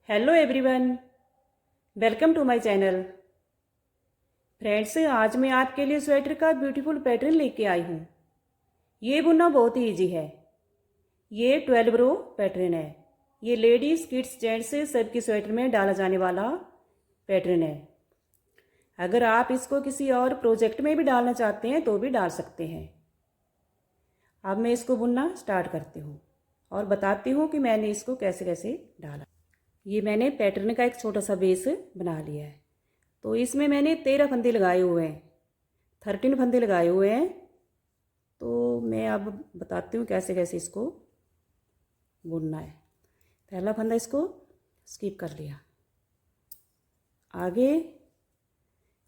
Hello everyone, welcome to my channel. Friends, आज मैं आपके लिए स्वेटर का ब्यूटीफुल पैटर्न लेके आई हूँ। ये बुनना बहुत ही ईजी है। ये 12 रो पैटर्न है। ये लेडीज़, किड्स, जेंट्स सबकी स्वेटर में डाला जाने वाला पैटर्न है। अगर आप इसको किसी और प्रोजेक्ट में भी डालना चाहते हैं तो भी डाल सकते हैं। अब मैं इसको बुनना स्टार्ट करती हूँ और बताती हूँ कि मैंने इसको कैसे कैसे डाला। ये मैंने पैटर्न का एक छोटा सा बेस बना लिया है। तो इसमें मैंने 13 फंदे लगाए हुए हैं, 13 फंदे लगाए हुए हैं। तो मैं अब बताती हूँ कैसे कैसे इसको बुनना है। पहला फंदा इसको स्किप कर लिया। आगे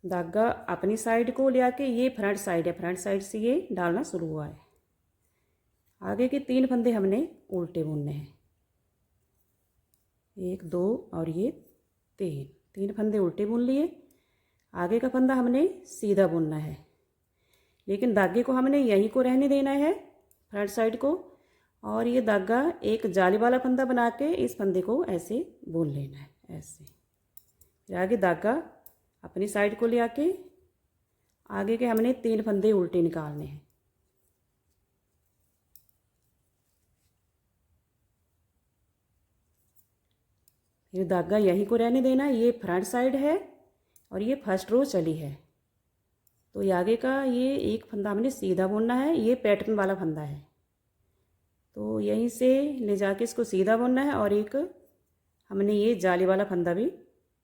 धागा अपनी साइड को ले आके, ये फ्रंट साइड है, फ्रंट साइड से ये डालना शुरू हुआ है। आगे के 3 फंदे हमने उल्टे बुनने हैं, 1 2 और ये 3 फंदे उल्टे बुन लिए। आगे का फंदा हमने सीधा बुनना है, लेकिन धागे को हमने यहीं को रहने देना है, फ्रंट साइड को। और ये धागा एक जाली वाला फंदा बना के इस फंदे को ऐसे बुन लेना है, ऐसे। फिर आगे धागा अपनी साइड को ले आके आगे के हमने 3 फंदे उल्टे निकालने हैं। फिर धागा यहीं को रहने देना। ये फ्रंट साइड है और ये फर्स्ट रो चली है। तो ये आगे का ये एक फंदा हमने सीधा बुनना है, ये पैटर्न वाला फंदा है। तो यहीं से ले जाके इसको सीधा बुनना है और एक हमने ये जाली वाला फंदा भी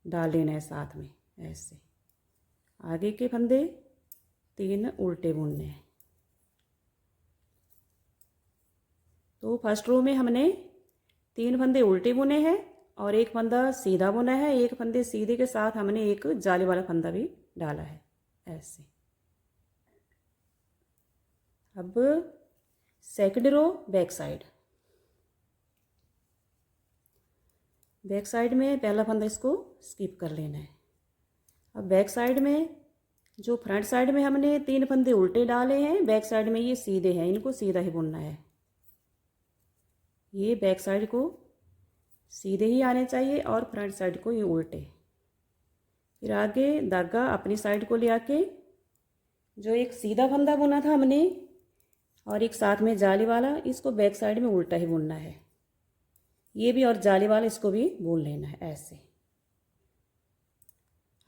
डाल लेना है साथ में, ऐसे। आगे के फंदे 3 उल्टे बुनने हैं। तो फर्स्ट रो में हमने 3 फंदे उल्टे बुने हैं और एक फंदा सीधा बुना है। एक फंदे सीधे के साथ हमने एक जाली वाला फंदा भी डाला है, ऐसे। अब second row back side. Back side में पहला फंदा इसको स्किप कर लेना है। अब बैक साइड में जो फ्रंट साइड में हमने 3 फंदे उल्टे डाले हैं, बैक साइड में ये सीधे हैं, इनको सीधा ही बुनना है। ये बैक साइड को सीधे ही आने चाहिए और फ्रंट साइड को ये उल्टे। फिर आगे धागा अपनी साइड को ले आके जो एक सीधा फंदा बुना था हमने और एक साथ में जाली वाला, इसको बैक साइड में उल्टा ही बुनना है। ये भी और जाली वाला इसको भी बुन लेना है, ऐसे।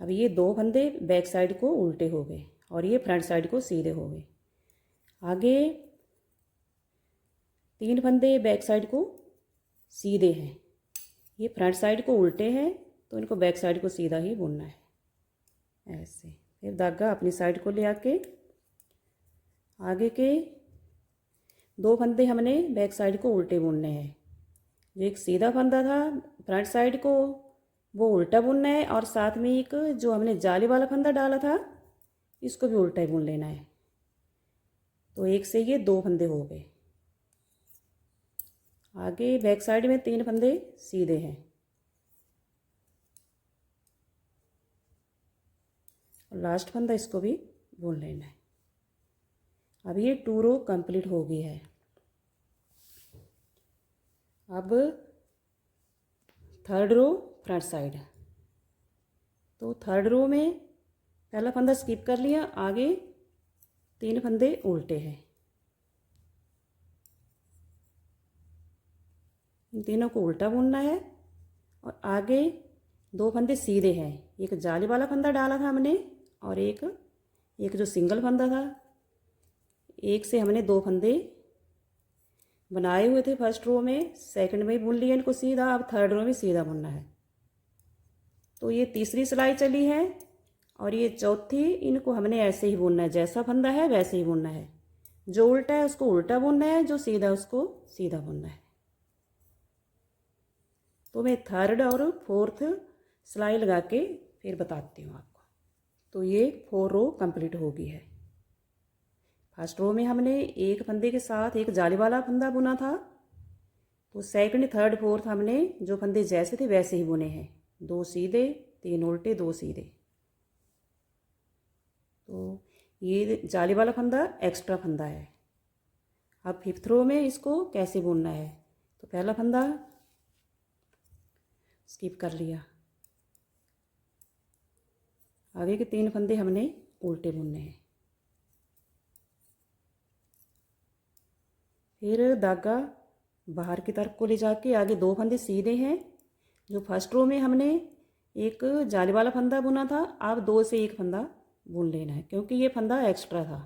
अब ये 2 फंदे बैक साइड को उल्टे हो गए और ये फ्रंट साइड को सीधे हो गए। आगे 3 फंदे बैक साइड को सीधे हैं, ये फ्रंट साइड को उल्टे हैं, तो इनको बैक साइड को सीधा ही बुनना है, ऐसे। फिर धागा अपनी साइड को ले आके आगे के 2 फंदे हमने बैक साइड को उल्टे बुनने हैं। जो एक सीधा फंदा था फ्रंट साइड को, वो उल्टा बुनना है और साथ में एक जो हमने जाली वाला फंदा डाला था, इसको भी उल्टा ही बुन लेना है। तो एक से ये 2 फंदे हो गए। आगे बैक साइड में 3 फंदे सीधे हैं और लास्ट फंदा इसको भी बुन लेना है। अब ये 2 रो कंप्लीट हो गई है। अब थर्ड रो फ्रंट साइड। तो थर्ड रो में पहला फंदा स्किप कर लिया, आगे 3 फंदे उल्टे हैं, इन तीनों को उल्टा बुनना है। और आगे 2 फंदे सीधे हैं, एक जाली वाला फंदा डाला था हमने और एक जो सिंगल फंदा था, एक से हमने 2 फंदे बनाए हुए थे फर्स्ट रो में, सेकंड में बुन लिए इनको सीधा। अब थर्ड रो में सीधा बुनना है। तो ये तीसरी सिलाई चली है और ये चौथी, इनको हमने ऐसे ही बुनना है, जैसा फंदा है वैसे ही बुनना है। जो उल्टा है उसको उल्टा बुनना है, जो सीधा उसको सीधा बुनना है। तो मैं थर्ड और फोर्थ सिलाई लगा के फिर बताती हूँ आपको। तो ये 4 रो कंप्लीट हो गई है। फर्स्ट रो में हमने एक फंदे के साथ एक जाली वाला फंदा बुना था, तो सेकंड थर्ड फोर्थ हमने जो फंदे जैसे थे वैसे ही बुने हैं, 2 सीधे 3 उल्टे 2 सीधे। तो ये जाली वाला फंदा एक्स्ट्रा फंदा है। अब फिफ्थ रो में इसको कैसे बुनना है। तो पहला फंदा स्किप कर लिया। आगे के 3 फंदे हमने उल्टे बुनने हैं। फिर धागा बाहर की तरफ को ले जाके आगे 2 फंदे सीधे हैं। जो फर्स्ट रो में हमने एक जाली वाला फंदा बुना था, अब 2 से 1 फंदा बुन लेना है क्योंकि ये फंदा एक्स्ट्रा था।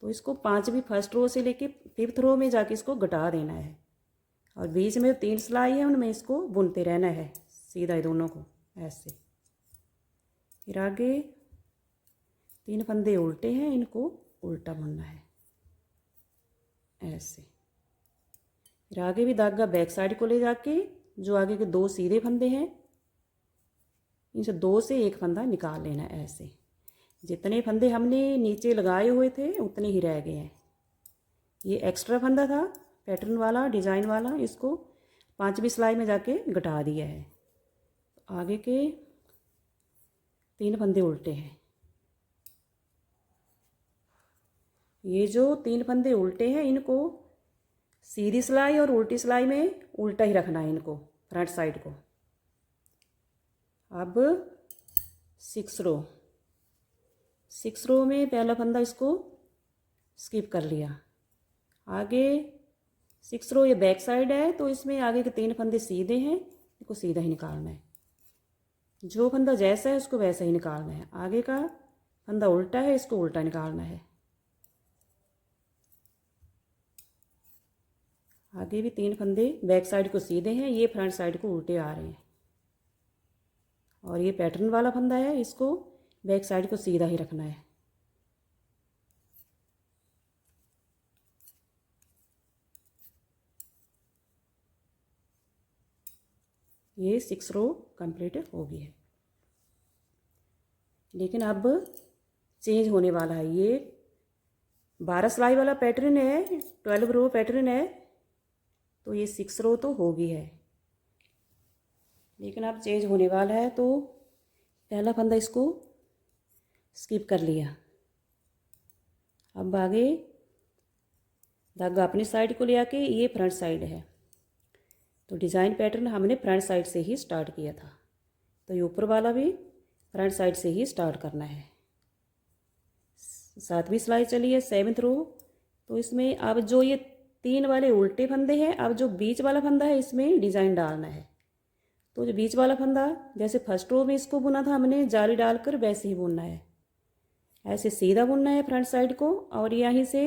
तो इसको 5वीं फर्स्ट रो से लेके 5th रो में जाके इसको घटा देना है और बीच में 3 सिलाई है उनमें इसको बुनते रहना है सीधा ही दोनों को ऐसे। फिर आगे 3 फंदे उल्टे हैं, इनको उल्टा बुनना है ऐसे। फिर आगे भी धागा बैक साइड को ले जाके जो आगे के 2 सीधे फंदे हैं इनसे 2 से 1 फंदा निकाल लेना है ऐसे। जितने फंदे हमने नीचे लगाए हुए थे उतने ही रह गए हैं। ये एक्स्ट्रा फंदा था पैटर्न वाला डिज़ाइन वाला, इसको 5वीं सिलाई में जाके घटा दिया है। आगे के 3 फंदे उल्टे हैं। ये जो 3 फंदे उल्टे हैं इनको सीधी सिलाई और उल्टी सिलाई में उल्टा ही रखना है इनको फ्रंट साइड को। अब 6 रो में पहला फंदा इसको स्किप कर लिया। आगे 6 रो ये बैक साइड है तो इसमें आगे के 3 फंदे सीधे हैं, इनको सीधा ही निकालना है। जो फंदा जैसा है उसको वैसा ही निकालना है। आगे का फंदा उल्टा है, इसको उल्टा निकालना है। आगे भी 3 फंदे बैक साइड को सीधे हैं, ये फ्रंट साइड को उल्टे आ रहे हैं। और ये पैटर्न वाला फंदा है, इसको बैक साइड को सीधा ही रखना है। ये 6 रो कंप्लीट हो गई है। लेकिन अब चेंज होने वाला है। ये 12 सिलाई वाला पैटर्न है, 12 रो पैटर्न है, तो ये 6 रो तो होगी है। लेकिन अब चेंज होने वाला है तो पहला फंदा इसको स्किप कर लिया। अब आगे धागा अपनी साइड को ले आके ये फ्रंट साइड है, तो डिज़ाइन पैटर्न हमने फ्रंट साइड से ही स्टार्ट किया था, तो ये ऊपर वाला भी फ्रंट साइड से ही स्टार्ट करना है। 7वीं सिलाई चली है 7th रो। तो इसमें अब जो ये 3 वाले उल्टे फंदे हैं, अब जो बीच वाला फंदा है इसमें डिज़ाइन डालना है। तो जो बीच वाला फंदा जैसे फर्स्ट रो में इसको बुना था हमने जाली डालकर, वैसे ही बुनना है। ऐसे सीधा बुनना है फ्रंट साइड को और यहीं से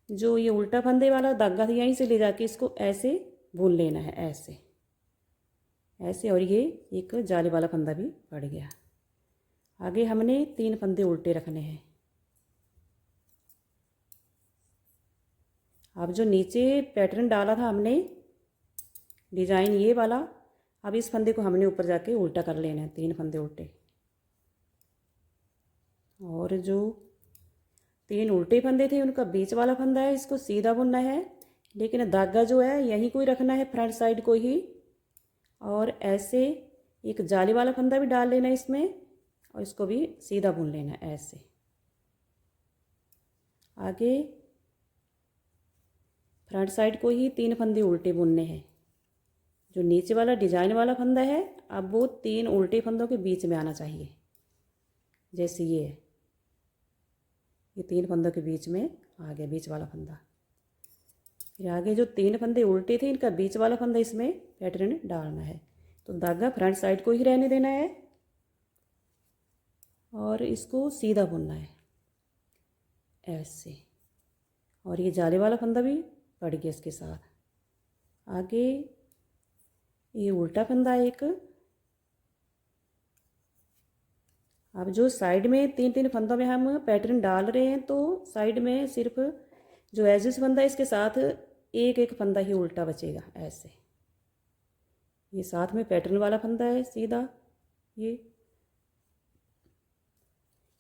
जो ये उल्टा फंदे वाला धागा था यहीं से ले जाके इसको ऐसे बुन लेना है ऐसे ऐसे। और ये एक जाली वाला फंदा भी पड़ गया। आगे हमने 3 फंदे उल्टे रखने हैं। अब जो नीचे पैटर्न डाला था हमने डिज़ाइन ये वाला, अब इस फंदे को हमने ऊपर जाके उल्टा कर लेना है, 3 फंदे उल्टे। और जो 3 उल्टे फंदे थे उनका बीच वाला फंदा है, इसको सीधा बुनना है। लेकिन धागा जो है यहीं को ही रखना है फ्रंट साइड को ही। और ऐसे एक जाली वाला फंदा भी डाल लेना है इसमें और इसको भी सीधा बुन लेना है ऐसे। आगे फ्रंट साइड को ही 3 फंदे उल्टे बुनने हैं। जो नीचे वाला डिज़ाइन वाला फंदा है अब वो 3 उल्टे फंदों के बीच में आना चाहिए, जैसे ये है। ये 3 फंदों के बीच में आ गया बीच वाला फंदा। फिर आगे जो 3 फंदे उल्टे थे इनका बीच वाला फंदा इसमें पैटर्न डालना है। तो धागा फ्रंट साइड को ही रहने देना है और इसको सीधा बुनना है ऐसे। और ये जाले वाला फंदा भी पड़ गया इसके साथ। आगे ये उल्टा फंदा एक। अब जो साइड में 3-3 फंदों में हम पैटर्न डाल रहे हैं तो साइड में सिर्फ जो एजिस फंदा है इसके साथ एक एक फंदा ही उल्टा बचेगा ऐसे। ये साथ में पैटर्न वाला फंदा है सीधा। ये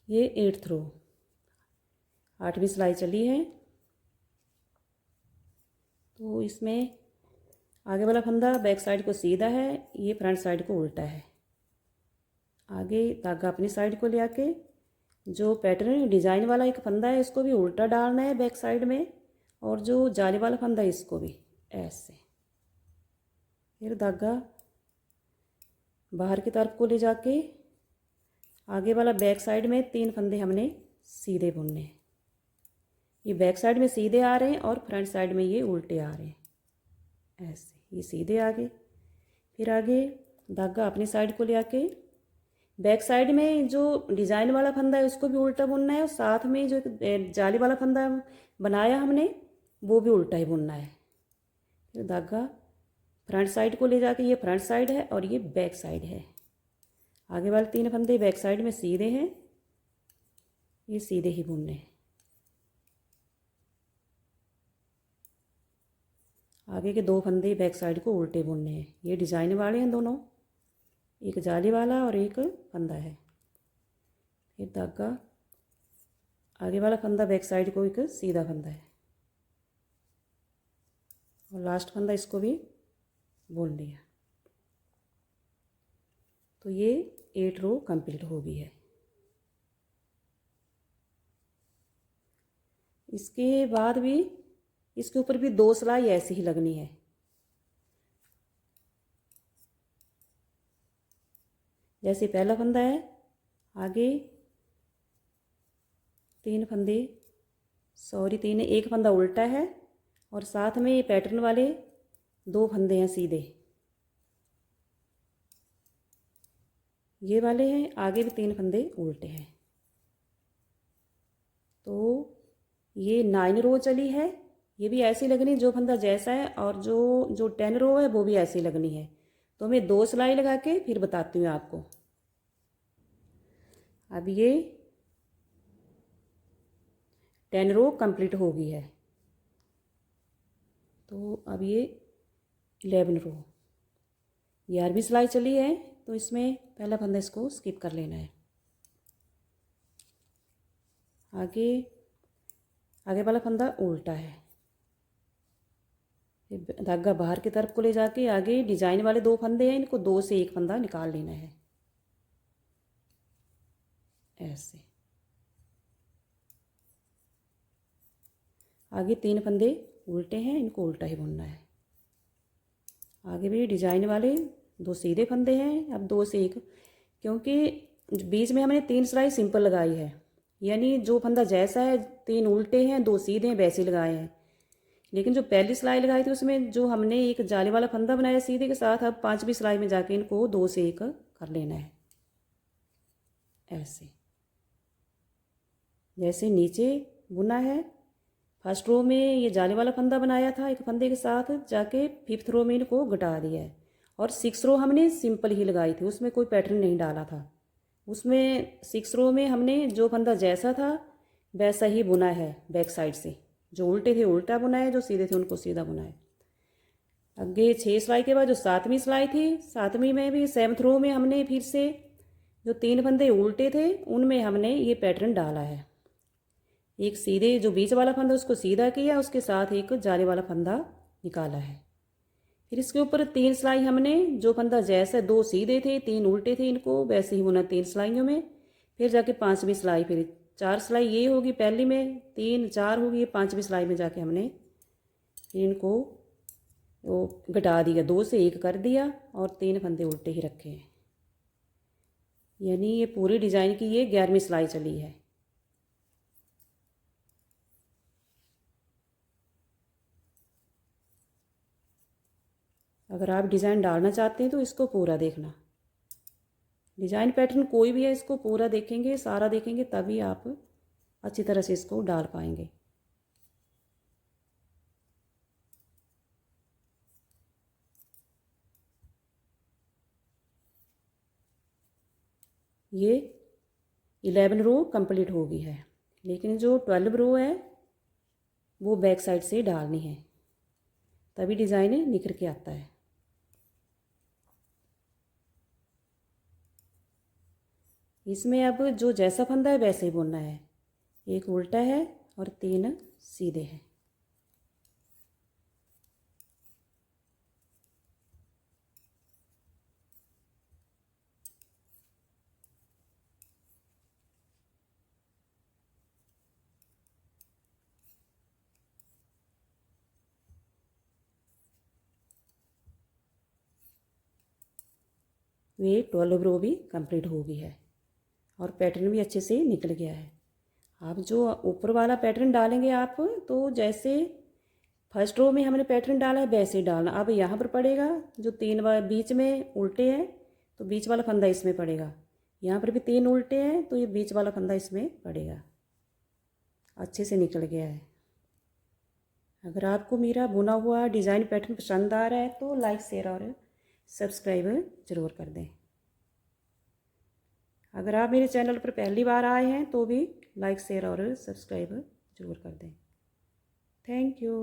8th रो 8वीं सिलाई चली है। तो इसमें आगे वाला फंदा बैक साइड को सीधा है, ये फ्रंट साइड को उल्टा है। आगे धागा अपनी साइड को ले आके जो पैटर्न डिज़ाइन वाला एक फंदा है इसको भी उल्टा डालना है बैक साइड में, और जो जाली वाला फंदा है इसको भी ऐसे। फिर धागा बाहर की तरफ को ले जाके आगे वाला बैक साइड में 3 फंदे हमने सीधे बुनने हैं। ये बैक साइड में सीधे आ रहे हैं और फ्रंट साइड में ये उल्टे आ रहे हैं, ऐसे ये सीधे आगे। फिर आगे धागा अपनी साइड को ले आके बैक साइड में जो डिज़ाइन वाला फंदा है उसको भी उल्टा बुनना है, और साथ में जो जाली वाला फंदा बनाया हमने वो भी उल्टा ही बुनना है। फिर धागा फ्रंट साइड को ले जाके, ये फ्रंट साइड है और ये बैक साइड है। आगे वाले 3 फंदे बैक साइड में सीधे हैं, ये सीधे ही बुनने हैं। आगे के 2 फंदे बैक साइड को उल्टे बुनने हैं। ये डिज़ाइन वाले हैं दोनों, एक जाली वाला और एक फंदा है। फिर धागा आगे वाला फंदा बैक साइड को एक सीधा फंदा है, और लास्ट फंदा इसको भी बुन लिया। तो ये 8 रो कंप्लीट हो गई है। इसके बाद भी इसके ऊपर भी 2 सिलाई ऐसी ही लगनी है। जैसे पहला फंदा है, आगे 3 फंदे, सॉरी 3 एक फंदा उल्टा है और साथ में ये पैटर्न वाले 2 फंदे हैं सीधे, ये वाले हैं। आगे भी 3 फंदे उल्टे हैं। तो ये 9 रो चली है। ये भी ऐसी लगनी जो फंदा जैसा है, और जो 10 रो है वो भी ऐसी लगनी है। तो मैं 2 सिलाई लगा के फिर बताती हूँ आपको। अब ये 10 रो कंप्लीट हो गई है। तो अब ये 11 रो, 11वीं सिलाई चली है। तो इसमें पहला फंदा इसको स्किप कर लेना है। आगे वाला फंदा उल्टा है। धागा बाहर की तरफ को ले जाके आगे डिजाइन वाले 2 फंदे हैं, इनको 2 से 1 फंदा निकाल लेना है, ऐसे। आगे 3 फंदे उल्टे हैं, इनको उल्टा ही बुनना है। आगे भी डिजाइन वाले 2 सीधे फंदे हैं, अब 2 से 1, क्योंकि बीच में हमने 3 सिलाई सिंपल लगाई है, यानी जो फंदा जैसा है 3 उल्टे हैं 2 सीधे हैं वैसे लगाए हैं। लेकिन जो पहली सिलाई लगाई थी उसमें जो हमने एक जाली वाला फंदा बनाया सीधे के साथ, अब 5वीं सिलाई में जाके इनको 2 से 1 कर लेना है, ऐसे। जैसे नीचे बुना है, फर्स्ट रो में ये जाली वाला फंदा बनाया था एक फंदे के साथ, जाके 5th रो में इनको घटा दिया है। और 6 रो हमने सिंपल ही लगाई थी, उसमें कोई पैटर्न नहीं डाला था। उसमें 6 रो में हमने जो फंदा जैसा था वैसा ही बुना है बैक साइड से। जो उल्टे थे उल्टा बुना है, जो सीधे थे उनको सीधा बुना है। आगे 6 सिलाई के बाद जो 7वीं सिलाई थी, 7वीं में भी 7th रो में हमने फिर से जो 3 फंदे उल्टे थे उनमें हमने ये पैटर्न डाला है। एक सीधे जो बीच वाला फंदा उसको सीधा किया, उसके साथ एक जाली वाला फंदा निकाला है। फिर इसके ऊपर 3 सिलाई हमने जो फंदा जैसे 2 सीधे थे 3 उल्टे थे इनको वैसे ही बुना 3 सिलाइयों में। फिर जाके 5वीं सिलाई, फिर 4 सिलाई ये होगी पहली में, 3 4 होगी, 5वीं सिलाई में जाके हमने इनको वो घटा दिया, 2 से 1 कर दिया और 3 फंदे उल्टे ही रखे हैं। यानी ये पूरी डिज़ाइन की ये 11वीं सिलाई चली है। अगर आप डिज़ाइन डालना चाहते हैं तो इसको पूरा देखना। डिज़ाइन पैटर्न कोई भी है इसको पूरा देखेंगे, सारा देखेंगे, तभी आप अच्छी तरह से इसको डाल पाएंगे। ये 11 रो कंप्लीट हो गई है, लेकिन जो 12 रो है वो बैक साइड से डालनी है, तभी डिज़ाइन निखर के आता है। इसमें अब जो जैसा फंदा है वैसे ही बुनना है। एक उल्टा है और 3 सीधे हैं। ये 12 रो भी कंप्लीट हो गई है और पैटर्न भी अच्छे से निकल गया है। अब जो ऊपर वाला पैटर्न डालेंगे आप, तो जैसे फर्स्ट रो में हमने पैटर्न डाला है वैसे ही डालना। अब यहाँ पर पड़ेगा जो 3 बीच में उल्टे हैं तो बीच वाला फंदा इसमें पड़ेगा, यहाँ पर भी 3 उल्टे हैं तो ये बीच वाला फंदा इसमें पड़ेगा। अच्छे से निकल गया है। अगर आपको मेरा बुना हुआ डिज़ाइन पैटर्न पसंद आ रहा है तो लाइक शेयर और सब्सक्राइब ज़रूर कर दें। अगर आप मेरे चैनल पर पहली बार आए हैं तो भी लाइक शेयर और सब्सक्राइब ज़रूर कर दें। Thank you.